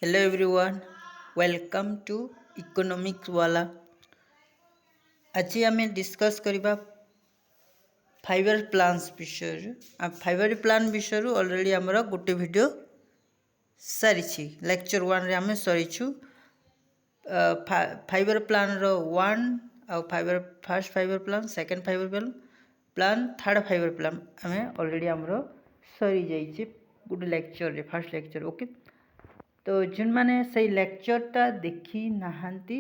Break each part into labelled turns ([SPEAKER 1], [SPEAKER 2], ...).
[SPEAKER 1] Hello everyone, welcome to Economics वाला। आज आम डिस्कस करवा फाइबर प्लान्स विषय। फाइबर प्लान विषय ऑलरेडी आमर गोटे वीडियो सारी लेक्चर 1 रे आम सरीछु। फाइबर प्लान रो 1 आउ fibre first fibre plan, second fibre plan, third fibre plan आम ऑलरेडी आमर सरी जाइए गोटे लेक्चर रे, फर्स्ट लेक्चर। ओके, तो जिन माने से लेक्चरटा देखी नहांती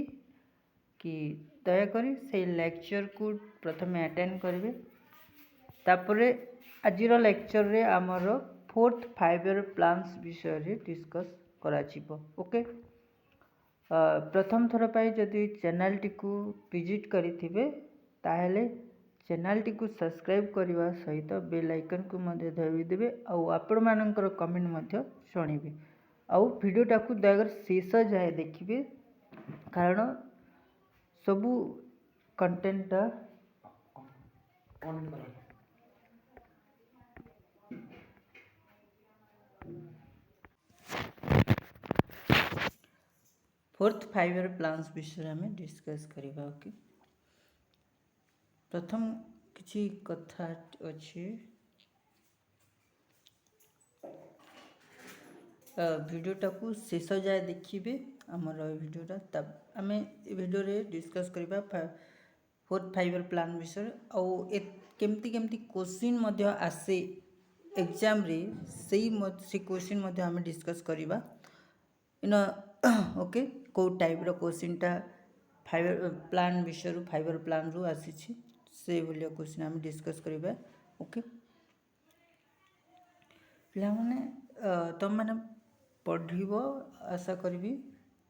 [SPEAKER 1] कि दयाकोरी से लेक्चर को प्रथम अटेंड करेंगे। तापरे आजिर लेक्चर रे आमर फोर्थ फाइबर प्लान्स विषय रे डिस्कस करा जिवो। ओके, प्रथम थर पाई जदि चैनल टी को विजिट करिथिबे ताहेले चैनल टी को सब्सक्राइब करने सहित बेल आइकन को मध्य दबाई देबे आउ आपण मानकर कमेंट मध्य शुणिबे आउ वीडियोटा को दयाकर शेष जाए देखिए, कारण सबू कंटेंटा फोर्थ फाइबर प्लान्स विषय में डिस्कस करवा। ओके, प्रथम किछि कथा अच्छी वीडियोटा को शेष जाए देखिए आमर वीडियोटा, तब आम वीडियो रे डिस्कस करवा फोर्थ फाइबर प्लान विषय आउ केमती केमती क्वेश्चन मध्य आसे एग्जाम रे से क्वेश्चन मध्य आम डिस्कस करवा इन। ओके, को टाइप रो क्वेश्चनटा फाइबर प्लान विषय फाइबर प्लान रू आसी से भलिया क्वेश्चन आम डिस्कस करवा। ओके, पिला माने तुम मैंने पढ़ आशा करी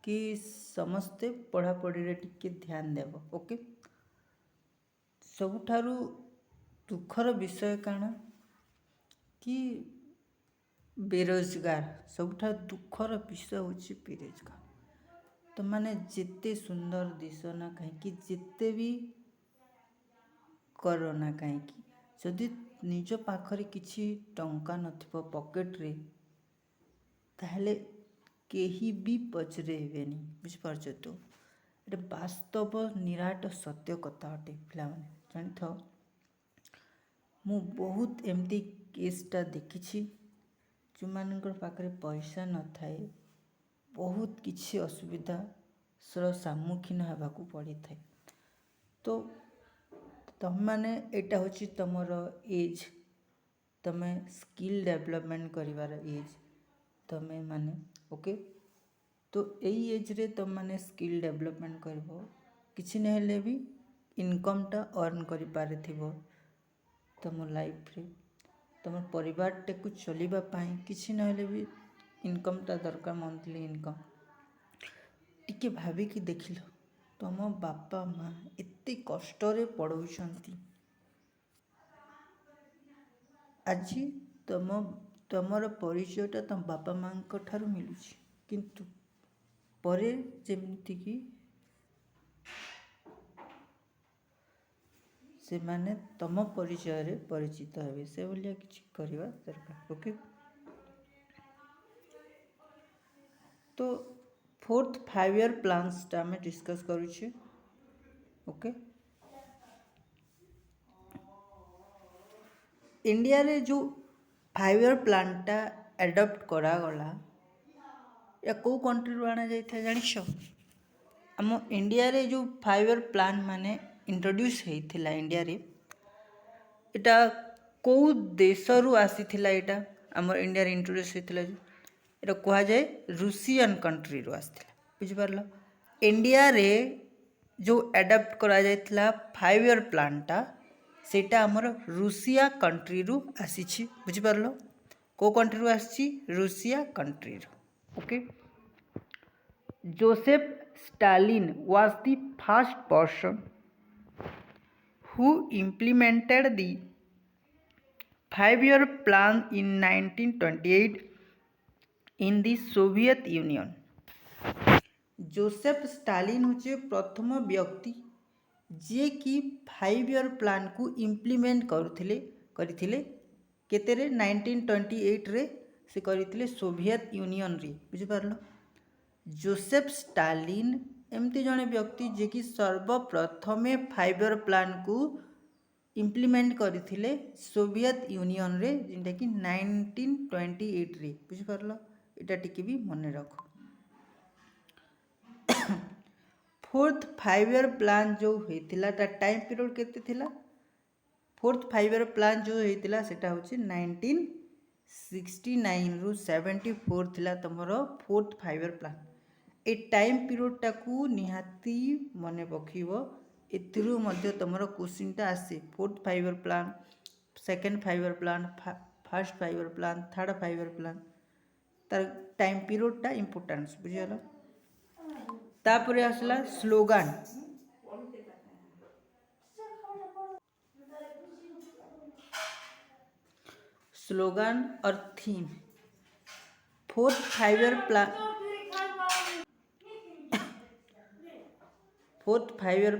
[SPEAKER 1] कि समस्ते पढ़ापढ़ी रे टिके ध्यान देव। ओके, सबुठारु दुखर विषय काना कि बेरोजगार, सबुठारु दुखर विषय होची बेरोजगार। तो माने जिते सुंदर दिश ना कहीं जिते भी करो ना कहीं जदि निज पाखरे किछि टंका नथिबो पॉकेट रे ताहले केही भी पचरेबेनी। बुझिपारछ तो ये वास्तव निराट सत्य कथा अटे। पिला माने जानिथ मु बहुत एमती केसटा देखिछि जो मानकर पाखरे पैसा न थाए बहुत किछि असुविधा सर सम्मुखीन होगाकू पड़ी थाए। तो तुम माने एटा होछि तमर एज, तमे स्किल डेवलपमेंट करिवार एज तमे माने। ओके, तो यही एज रे तुम माने स्किल डेवलपमेंट करबो, किछि नहेले भी इनकमटा अर्न करि पारिथिबो तुम लाइफ रे। तुम परिवार टे को चलिबा पाई किछि नहेले भी इनकमटा दरकार, मंथली इनकम। टिके भाबी कि देखिलो तुम बापा माँ एते कष्ट रे पढ़ौछंती, आज तुमर परिचयटा तुम बापा माँ ठारू मिलुछि, किंतु परे जेमती कि से माने तुम परिचय रे परिचित हेबे से भलिया किछि करबा दरकार। ओके, तो फोर्थ फाइबर प्लान्स टा में डिस्कस करूछि। ओके, इंडिया रे जो फाइबर प्लांटा एडप्ट करा गला या को कंट्री रो आना जाय था जानिछ? आम इंडिया रे जो फाइबर प्लान माने इंट्रोड्यूस हेइथिला इंडिया रे, एटा को देश रु आसीथिला? एटा आम इंडिया रे इंट्रोड्यूस हेइथिला जो एटा कहा जाए रूसियन कंट्री रो आसीथिला। बुझि पारलो, इंडिया रे जो एडप्ट करा जायथिला फाइबर प्लांटा सेटा आमर रूसिया कंट्री रु आसीछि। बुझि पारलो, को कंट्री रु आसीछि? रूसिया कंट्री रु। Okay, Joseph Stalin was the first person who implemented the 5-year plan in 1928 in the Soviet Union. Joseph Stalin होचे प्रथम व्यक्ति जे कि 5-year प्लान को इम्प्लीमेंट करथिले केतेरे 1928 रे से करथिले सोवियत यूनियन रे। बुझि पारलो, जोसेफ स्टालिन एमती जड़े व्यक्ति जे कि सर्वप्रथमे फाइबर प्लान को इम्प्लीमेंट करथिले सोवियत यूनियन रे जिनटा कि 1928 रे बुझिपारल एटा टिके भी मन रख। फोर्थ फाइव प्लान जो होता टाइम पीरियड केते थिला फोर्थ फाइव प्लान जो होता सेटा होछि 1969 रु 74 थिला तमरो फोर्थ फाइव प्लान। ए टाइम पीरियड टाकू निहाती मने पखिबो एथिरु मध्य तमरो क्वेश्चनटा आसे fourth five plan second five plan first five plan third five plan तार टाइम पीरियडटा इंपोर्टेंस बुझिगला। तापरे आसला स्लोगान स्लोगान और थीम फोर्थ फाइव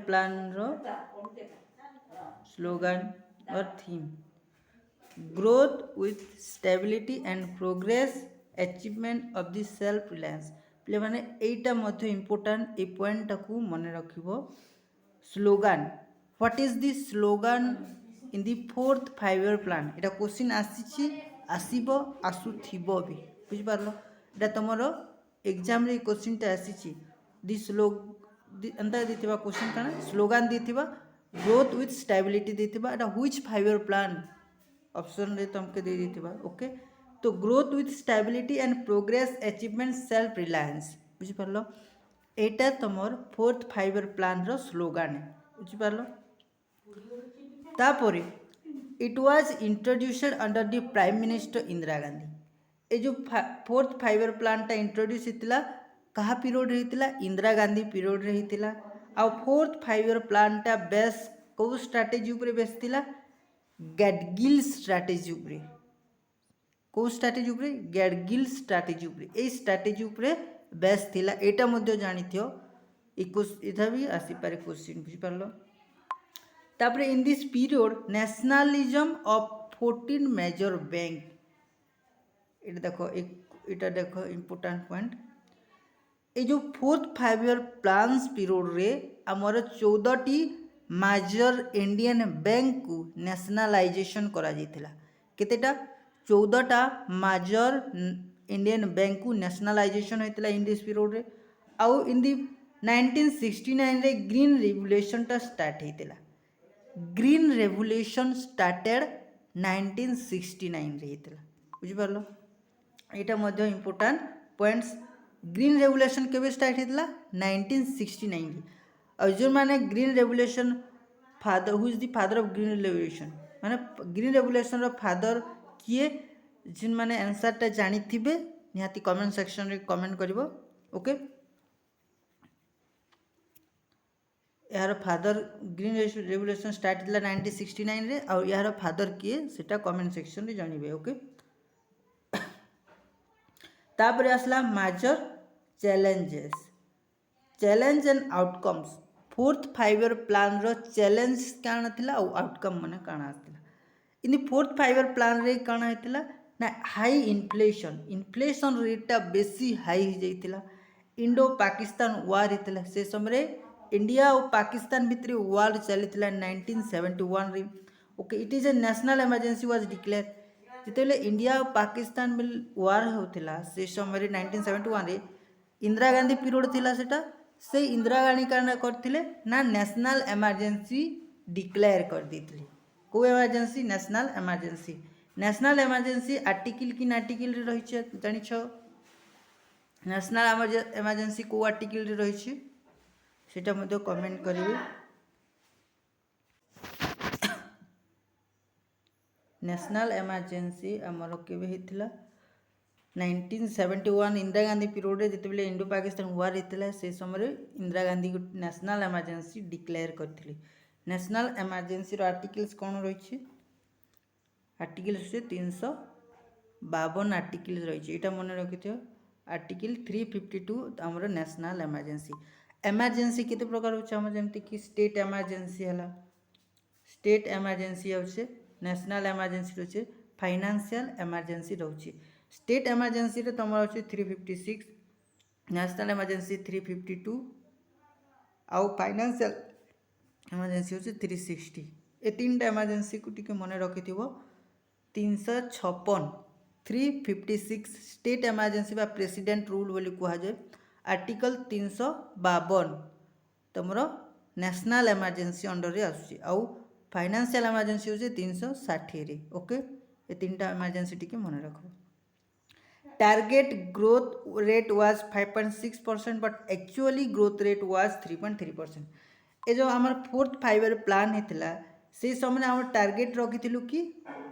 [SPEAKER 1] प्लान रो स्लोगान और theme growth with stability and progress achievement of the self reliance पे माने एटा मध्य इंपोर्टेंट ए पॉइंट को मन रखिबो। Slogan what is the slogan in the fourth five plan Etah question आसीची आसीबो आसुथिबो भी बुझि पारलो एटा तमरो एग्जाम रे क्वेश्चन ता आसीची द स्लोग अंदर दिथिबा क्वेश्चन काना स्लोगान दिथिबा ग्रोथ विथ स्टेबिलिटी दिथिबा एटा व्हिच फाइव प्लान ऑप्शन रे तुमके दे दिथिबा ओके। तो growth with stability and progress achievement self reliance बुझि पारलो एटा तमर फोर्थ फाइव प्लान रो स्लोगान है बुझि पारलो। तापरे it was introduced under the prime minister Indira Gandhi ए जो फोर्थ फाइव प्लान टा इंट्रोड्यूस हितला कहा पीरियड रहितला इंदिरा गांधी पीरियड रहितला। आ फोर्थ फाइव प्लान टा बेस को स्ट्रेटजी ऊपर बेस थिला गैडगिल स्ट्रेटजी ऊपर को स्ट्रेटजी ऊपर गैडगिल स्ट्रेटजी ऊपर ए स्ट्रेटजी ऊपर बेस थिला एटा मध्ये जानिथियो इथा भी आसी पारे क्वेश्चन बुझि पारलो। तापरे in this period nationalism of 14 major bank एटा देखो इंपोर्टेंट पॉइंट ए जो फोर्थ फाइव प्लान्स पीरियड रे हमर 14 टी मेजर इंडियन बैंक को नेशनलाइजेशन करा जाइथिला केतेटा 14 टा मेजर इंडियन बैंक को नेशनलाइजेशन होइतिला इन दिस पीरियड रे। आउ इन दी 1969 रे ग्रीन रेवोल्यूशन टा स्टार्ट होइतिला ग्रीन रेवोल्यूशन स्टार्टेड 1969 रे होइतिला बुझि पारलो एटा मध्ये इंपोर्टेंट पॉइंट्स ग्रीन रेवोल्यूशन केबे स्टार्ट होइतिला 1969 रे। और जो माने green revolution father who is the father of green revolution माने ग्रीन रेवोल्यूशन रो फादर किए जिन माने आंसर टा जानि थिबे निहाती कमेंट सेक्शन रे कमेंट करिवो ओके। यार फादर ग्रीन रेवोल्यूशन स्टार्ट थिला 1969 रे और यार फादर किए सेटा कमेंट सेक्शन रे जानिबे ओके। तापरे आसला major challenge and outcomes fourth five plan रो चैलेंज काना थिला और आउटकम माने काना आथिला इन फोर्थ फाइव प्लान रे काना हेतिला ना हाई इन्फ्लेशन रेट टा बेसी हाई हो जाइतिला इंडो पाकिस्तान वार हेतिला से समय इंडिया और पाकिस्तान भितर वार चलीथिला 1971 रे okay. It is a national emergency was declare जितेबले इंडिया और पाकिस्तान वार होतिला से समय 1971 रे इंदिरा गांधी पीरियड थिला सेटा से इंदिरा गांधी काना करथिले ना नेशनल इमरजेंसी डिक्लेयर कर देथिले को इमरजेंसी नेशनल इमरजेंसी आर्टिकल किन आर्टिकल रे रहिछ जानि छ नेशनल इमरजेंसी को आर्टिकल रे रहिछ सेटा मध्ये कमेंट करिवे। नेशनल इमरजेंसी आमर केबे हेतिला 1971 इंदिरा गांधी पीरियड रे जेतेबेले इंडो पाकिस्तान वार हेतिला से समय इंदिरा गांधी को नेशनल इमरजेंसी डिक्लेयर करथिले। नेशनल इमरजेंसी रो आर्टिकल्स कोन रहिछि आर्टिकल से 352 आर्टिकल रहिछि एटा मन रखिथियो आर्टिकल 352 हमर नेशनल इमरजेंसी केते प्रकार होछ हम जेमति कि स्टेट इमरजेंसी हला स्टेट इमरजेंसी होछे नेशनल इमरजेंसी होछे फाइनेंशियल इमरजेंसी रहउछि। स्टेट इमरजेंसी रे तमर होछे 356 नेशनल इमरजेंसी 352 आउ फाइनेंशियल इमरजेंसी होचे 360 ए तीनटा इमरजेंसी को टिके मन रखि 356 356 स्टेट इमरजेंसी बा प्रेसिडेंट रूल बोली कह जाए आर्टिकल 352 तुमर नेशनल इमरजेंसी अंडर रे आसुची आउ फाइनेंशियल इमरजेंसी होचे 360 रे ओके ए तीनटा इमरजेंसी टिके मन रखो target growth rate was 5.6% but actually growth rate was 3.3% ए जो आमर फोर्थ फाइवर प्लान हेतला से समय आम टारगेट रखी कि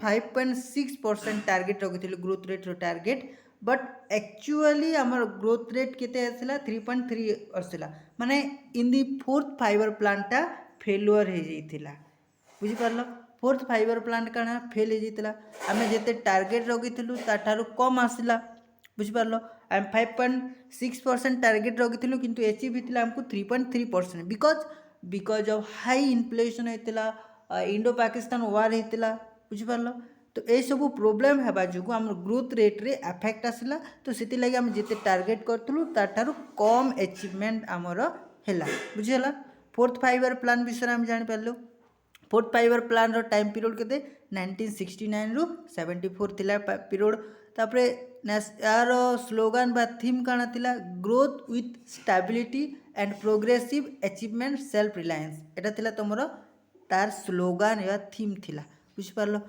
[SPEAKER 1] 5.6% टारगेट रखी ग्रोथ रेट रो टारगेट बट एक्चुअली आमर ग्रोथ रेट केते आसला 3.3 आसला माने इन दी फोर्थ फाइवर प्लानटा फेलुअर हो जाइतिला बुझी पारलो फोर्थ फाइवर प्लांट काना फेल हो जाइतिला आमे जेते टारगेट रखिथिलु ताठारु कम आसिला बुझी पारलो आम 5.6% टारगेट रखिथिलु किंतु अचीव हितिला हमको 3.3% बिकॉज ऑफ हाई इन्फ्लेशन होइतिला इंडो पाकिस्तान वार होइतिला बुझी पारलो तो ये सब प्रोब्लेम हेबा जुगु आम ग्रोथ रेट रे अफेक्ट आसिला तो सेति लागि हम जेते टारगेट करथुलु ताठारु कम अचीवमेंट आमर हैला बुझी हला फोर्थ फाइवर प्लान विषय हम जानि पारलो फोर्थ फाइवर प्लान रो टाइम पीरियड केते 1969 रु 74 थिला पीरियड तापरे यार स्लोगन बा थीम काना थिला growth with stability and progressive achievement self Reliance एटा थिला तमरो तार स्लोगन या थीम थिला बुझी पारलो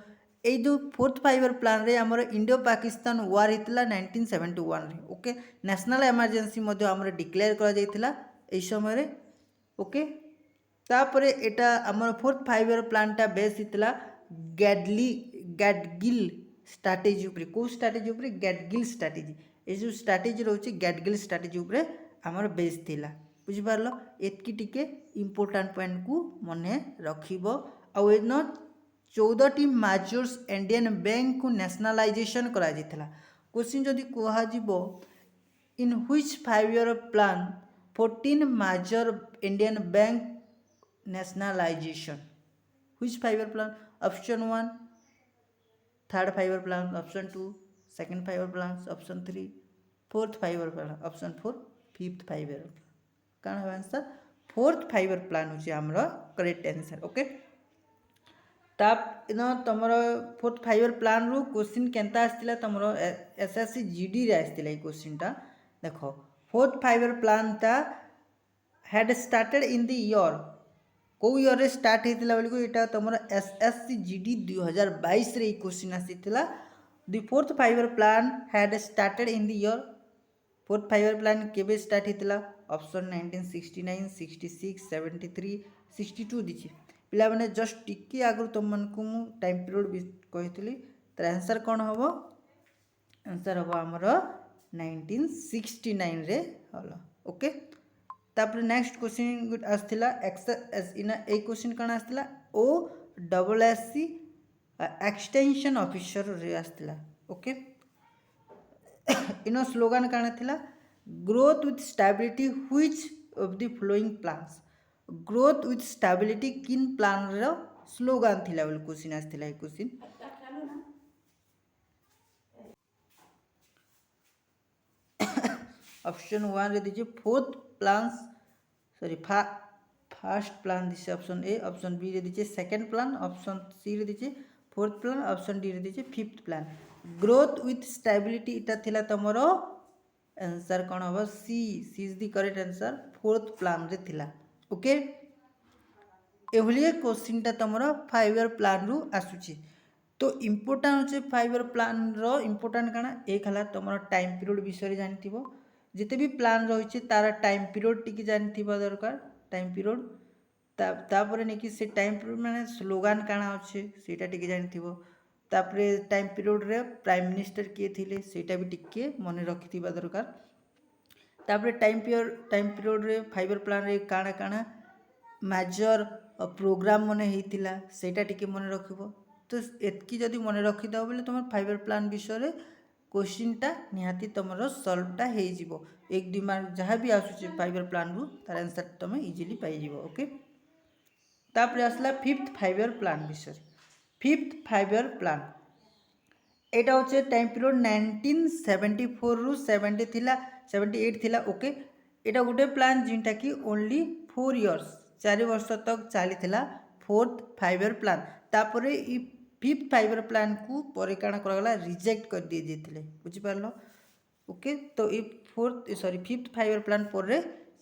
[SPEAKER 1] ए जो फोर्थ फाइवर प्लान रे हमर इंडो पाकिस्तान वार हितला 1971 रे ओके नेशनल इमरजेंसी मध्ये हमर डिक्लेयर करा जायतिला ए समय रे ओके तापरे एटा हमर फोर्थ फाइवर प्लानटा बेस हितला गैडगिल स्ट्रैटेजी ऊपर को स्ट्रैटेजी ऊपर गैडगिल स्ट्रैटेजी ए जो स्ट्रैटेजी रहउची गैडगिल स्ट्रैटेजी ऊपर हमर बेस थिला बुझी पारलो एतकी टिके इंपोर्टेंट पॉइंट को मने रखिबो आ एनो 14 टी मेजर्स इंडियन बैंक को नेशनलाइजेशन करा जितला क्वेश्चन जदि कहा जिवो in which 5 year plan 14 major Indian bank nationalization which 5 year plan option 1 third 5 year plan option 2 second 5 year plan option 3 fourth 5 year plan option 4 fifth 5 year काण है answer fourth 5 year plan होची हमरो correct answer okay ताप इन तमरो fourth 5 year plan रु question केनता आस्तिला तमरो SSC GD रे आस्तिला ई question टा देखो fourth 5 year plan ता had started in the year को ईयर रे स्टार्ट होता बोली यहाँ तुम एसएससी जीडी 2022 रे क्वेश्चन आसीला the fourth 5 year plan had started in the year fourth 5 year plan केबे स्टार्ट होता ऑप्शन 1969 66 73 62 दीची पिला माने जस्ट टिके आगु तुम मन को मु टाइम पीरियड कहितली तर आंसर कोन होबो आंसर होबो हमर 1969 रे हलो ओके तापर नेक्स्ट क्वेश्चन आसथिला इन ए क्वेश्चन कण आसथिला O double S C extension officer रे आसथिला ओके इन स्लोगन कण थिला growth with stability which of the following plans growth with stability किन प्लान रो स्लोगन थिला बोल क्वेश्चन आसथिला ए क्वेश्चन ऑप्शन 1 रे दीजिए fourth plans sorry first plan दीजिए ऑप्शन ए ऑप्शन बी रे दीजिए सेकंड प्लान ऑप्शन सी रे दीजिए फोर्थ प्लान ऑप्शन डी रे दीजिए fifth plan growth with stability इटा थिला तमरो आंसर कोन होबो C is the correct answer fourth plan रे थिला ओके एभलिए क्वेश्चन ता तमरो 5 ईयर प्लान रु आसुची तो इंपोर्टेंट होचे 5 ईयर प्लान रो इंपोर्टेंट काना एक हला तमरो टाइम पीरियड विषय जानथिबो जिते भी प्लान रही तार टाइम पीरियड टी जानथिबा दरकार टाइम पीरियड तापर नहीं कि से टाइम पीरियड माने स्लोगान काना अच्छे सेटा टी जानथिबो तापर टाइम पीरियड रे प्राइम मिनिस्टर किए थिले सेटा भी टिके मन रखिथिबा दरकार तापर टाइम पीरियड रे 5 ईयर प्लान रे काना काना मेजर प्रोग्राम मन हेतिला सेटा टिके मन रखिबो तो एतकी जदी मन रखि दो बोले तुम 5 ईयर प्लान विषय क्वेश्चन टा निहाती तुमरो सॉल्वटा हे जिवो एक डिमांड जहाँ भी आसुचे 5 ईयर प्लान रु तार आंसर तुम इजीली पाई जिवो ओके तापर आसला फिफ्थ 5 ईयर प्लान विषय फिफ्थ 5 ईयर प्लान एटा होचे टाइम पीरियड 1974 रु 70 थिला 78 थिला ओके एटा गोटे प्लान जिनटा कि ओनली 4 इयर्स 4 वर्ष तक चली थिला फोर्थ 5 ईयर प्लान तापरे ई फिफ्थ 5 ईयर प्लान को परे काना करगला रिजेक्ट कर दिए जेथिले बुझि पारलो ओके तो ये fourth sorry fifth 5 year plan पर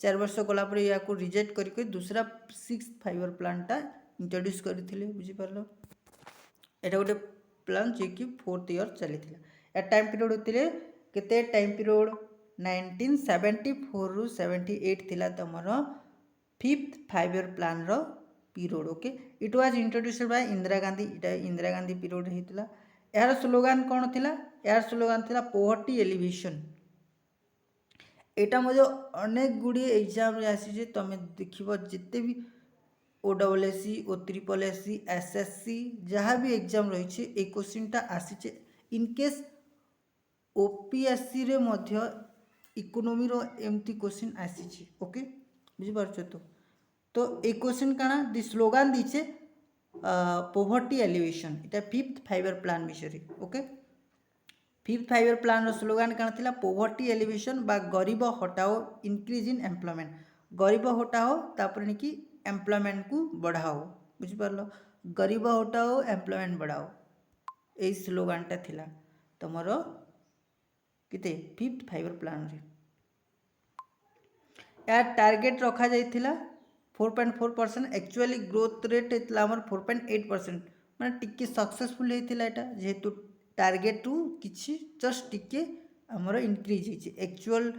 [SPEAKER 1] 4 वर्ष गला पर या को रिजेक्ट करके दूसरा 6th 5 ईयर प्लान टा इंट्रोड्यूस करथिले बुझि पारलो एटा गोटे प्लान जे कि 4th ईयर चली थिला या टाइम पीरियड होतिले केते टाइम पीरियड 1974 रु 78 थिला तमरो फिफ्थ 5 ईयर प्लान रो period okay it was introduced by Indira Gandhi इटा इंदिरा गांधी पीरियड हेतिला यार स्लोगान कौन थिला यार स्लोगान थिला पोवर्टी एलिवेशन एटा मजे अनेक गुडी एग्जाम रे आसी जे तमे देखिबो जिते भी ओडब्ल्यूएससी ओ ट्रिपल एससी एसएससी जहाँ भी एग्जाम रही है ए क्वेश्चनटा आसी इनकेस ओपीएससी रे मध्य इकोनॉमी रो एमती क्वेश्चन आसी ओके बुझी पारछ तो ए क्वेश्चन काना दि स्लोगान दीचे पोवर्टी एलिवेशन इटा फिफ्थ 5 ईयर प्लान विषय ओके फिफ्थ 5 ईयर प्लान रो स्लोगान काना थिला पोवर्टी एलिवेशन बा गरीब हटाओ इंक्रीज इन एम्प्लॉयमेंट गरीब हटाओ तापर निकी एम्प्लॉयमेंट को बढ़ाओ बुझी पारलो गरीब हटाओ एम्प्लॉयमेंट बढ़ाओ ए स्लोगानटा थिला तमरो किते फिफ्थ 5 ईयर प्लान रे यार टारगेट रखा जाइथिला 4.4% एक्चुअली ग्रोथ रेट हेतला हमर 4.8% माने टिके सक्सेसफुल हेतिला एटा जेहेतु टारगेट टू किछि जस्ट टिके हमर इंक्रीज हिछि एक्चुअल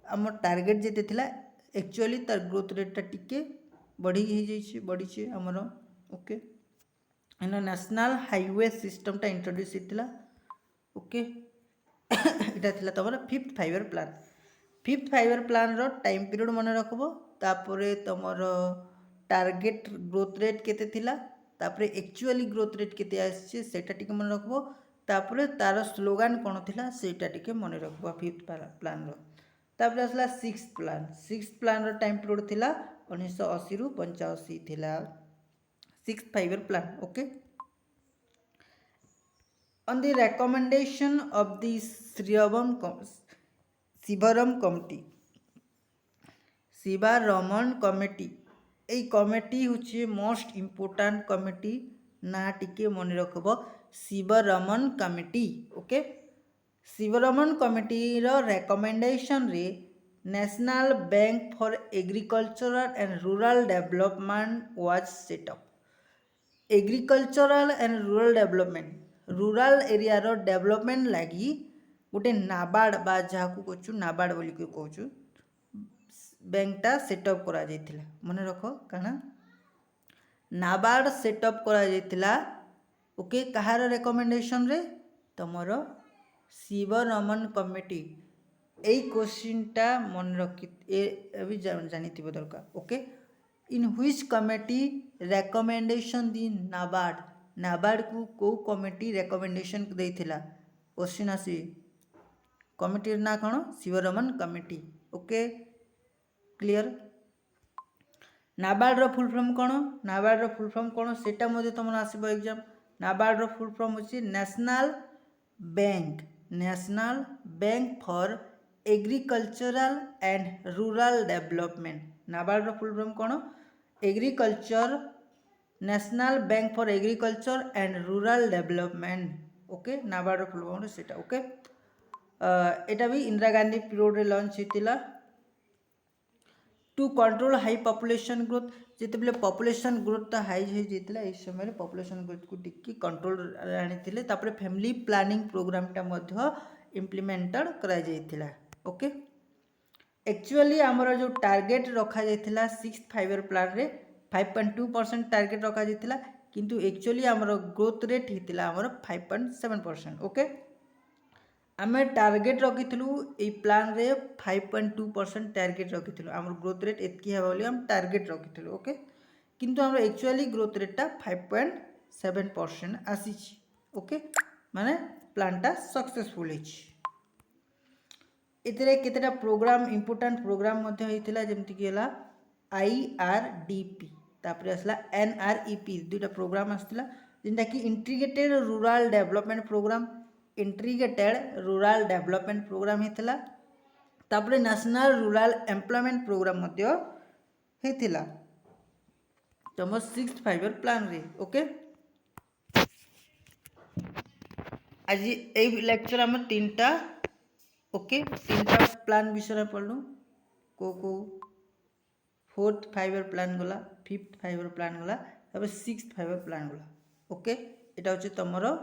[SPEAKER 1] हमर टारगेट जेते थिला एक्चुअली तार ग्रोथ रेट टिके बढ़ी ही जाइछि बढ़ी हमर ओके एनो नेशनल हाईवे सिस्टम टा इंट्रोड्यूस हेतिला ओके इटा थिला तमर fifth 5 year plan fifth 5 year plan रो टाइम पीरियड मन रखबो तापरे तमर टारगेट ग्रोथ रेट केते थिला तापरे एक्चुअली ग्रोथ रेट केते आछि सेटा टिके मन रखबो तापरे तार स्लोगान कोन थिला सेटा टिके मन रखबो फिफ्थ प्लान रो तापरे असला सिक्स्थ प्लान रो टाइम पीरियड थिला 1980 रु 85 थिला sixth 5 year plan okay on the recommendation of the Sivaraman committee ए कमिटी होची मोस्ट इम्पोर्टेंट कमिटी ना टिके मन रखबो Sivaraman committee okay Sivaraman committee रो रेकमेंडेशन रे national bank for agricultural and rural development was set up agricultural and rural development rural area रो development लगी गोटे नाबार्ड बा जहाँ को कहूँ नाबार्ड बोली कहूँ बैंकटा सेटअप करा जाइथिला मन रख काना नाबार्ड सेटअप करा जाइथिला ओके कहार रेकमेंडेशन रे तमर शिवरमन कमिटी ए क्वेश्चनटा मन रखि ए जानिथिबो दरकार okay in which committee recommendation दी नाबार्ड को कमिटी रेकमेंडेशन देथिला क्वेश्चन आसी कमिटी ना कौन Sivaraman committee okay clear NABARD रो फुल फॉर्म कौन नाबार्ड रो फुल फॉर्म कौन सेटा मध्ये तुम आसीबो एग्जाम नाबार्ड रो फुल फॉर्म होची national bank for agricultural and rural development NABARD रो फुल फॉर्म कौन agriculture national bank for agriculture and rural development okay NABARD रो फुल फॉर्म सेटा ओके एटा भी इंदिरा गांधी पीरियड रे लॉन्च हेतिला to control high population growth जिते पॉपुलेशन ग्रोथ हाई होता है समय पॉपुलेशन ग्रोथ को टिकी कंट्रोल आनी तापर फैमिली प्लानिंग प्रोग्रामटा मध्य इम्प्लीमेंटेड करा जाइथिला ओके एक्चुअली आमर जो टारगेट रखा जाइथिला सिक्स्थ 5 ईयर प्लान रे 5.2% टारगेट रखा जाइथिला किंतु एक्चुअली आमर ग्रोथ रेट होता आमर 5.7% ओके आमे टारगेट रखिलु ए प्लान रे 5.2% टारगेट रखिलु आम ग्रोथ रेट एतकी हेबा बोली हम टारगेट रखिलु ओके किंतु हम एक्चुअली ग्रोथ रेटा 5.7% आसी ओके माने प्लानटा सक्सेसफुल है एतरे केतेटा प्रोग्राम इंपोर्टेंट प्रोग्राम मध्ये हेतिला जेमति कि हला IRDP तापर असला NREP दुटा प्रोग्राम आस्तिला जिनटा कि integrated rural development programme integrated rural development programme हेतिला तापरे नेशनल रूरल एम्प्लॉयमेंट प्रोग्राम मध्य हेतिला तुम 6th 5 ईयर प्लान रे ओके। आज ए लेक्चर आम 3टा ओके 3टा प्लान विषय पढ़लु को 4th 5 ईयर प्लान गला 5th 5 ईयर प्लान गला तब 6th 5 ईयर प्लान गला ओके। एटा होचे तमरो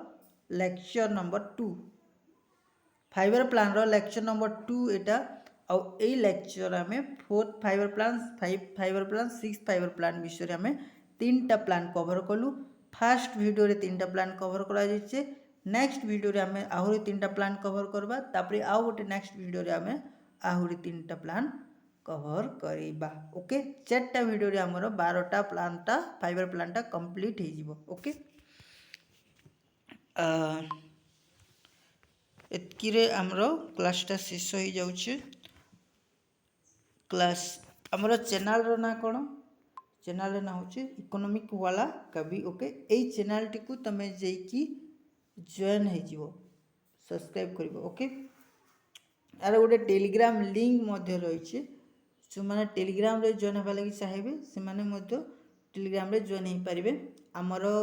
[SPEAKER 1] लेक्चर नंबर 2 5 ईयर प्लान रो लेक्चर नंबर 2 एटा आ ए लेक्चर आमे 4th 5 year plan 5 year plan 6th 5 year plan विषय आमे 3टा प्लान कवर कलु। फास्ट वीडियो रे 3टा प्लान कवर करा जायछे नेक्स्ट वीडियो रे आमे आहुरी 3टा प्लान कवर करबा तापरे आउ गोटे नेक्स्ट वीडियो रे आमे आहुरी 3टा प्लान कवर करिबा ओके। 4टा वीडियो रे हमरो 12टा प्लानटा 5 ईयर प्लानटा कंप्लीट हे जिवो ओके। एतकी रे हमरो क्लासटा शेष हो जाउछे। क्लास हमरो चैनल रो ना कोन चैनल रे ना होचे इकोनॉमिक वाला कभी ओके। ए चैनल टी को तमे जेई की जॉइन हे जिवो सब्सक्राइब करिवो ओके। आरो गोटे टेलीग्राम लिंक मध्य रहिছে जो माने टेलीग्राम रे जॉइन होबा लागि चाहेबे से माने मध्य टेलीग्राम रे जॉइन हे परिबे। हमरो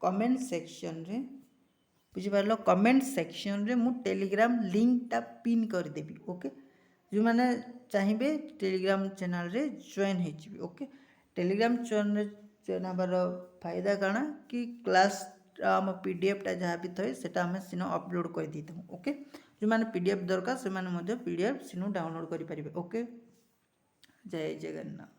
[SPEAKER 1] कमेंट सेक्शन रे बुझी पारलो कमेंट सेक्शन रे मु टेलीग्राम लिंक टा पिन कर देबी ओके। जो माने चाहिए टेलीग्राम चैनल रे जॉइन हे जिवि ओके। टेलीग्राम चैनल रे जॉइन हबार फायदा काना कि क्लास आम पीडीएफ टा जहाँ भी थाए सेटा हमें सिनो अपलोड कर दी ओके। जो माने पीडीएफ दरकार से माने मध्य पीडीएफ सिनो डाउनलोड करि परिबे ओके। जय जगन्नाथ।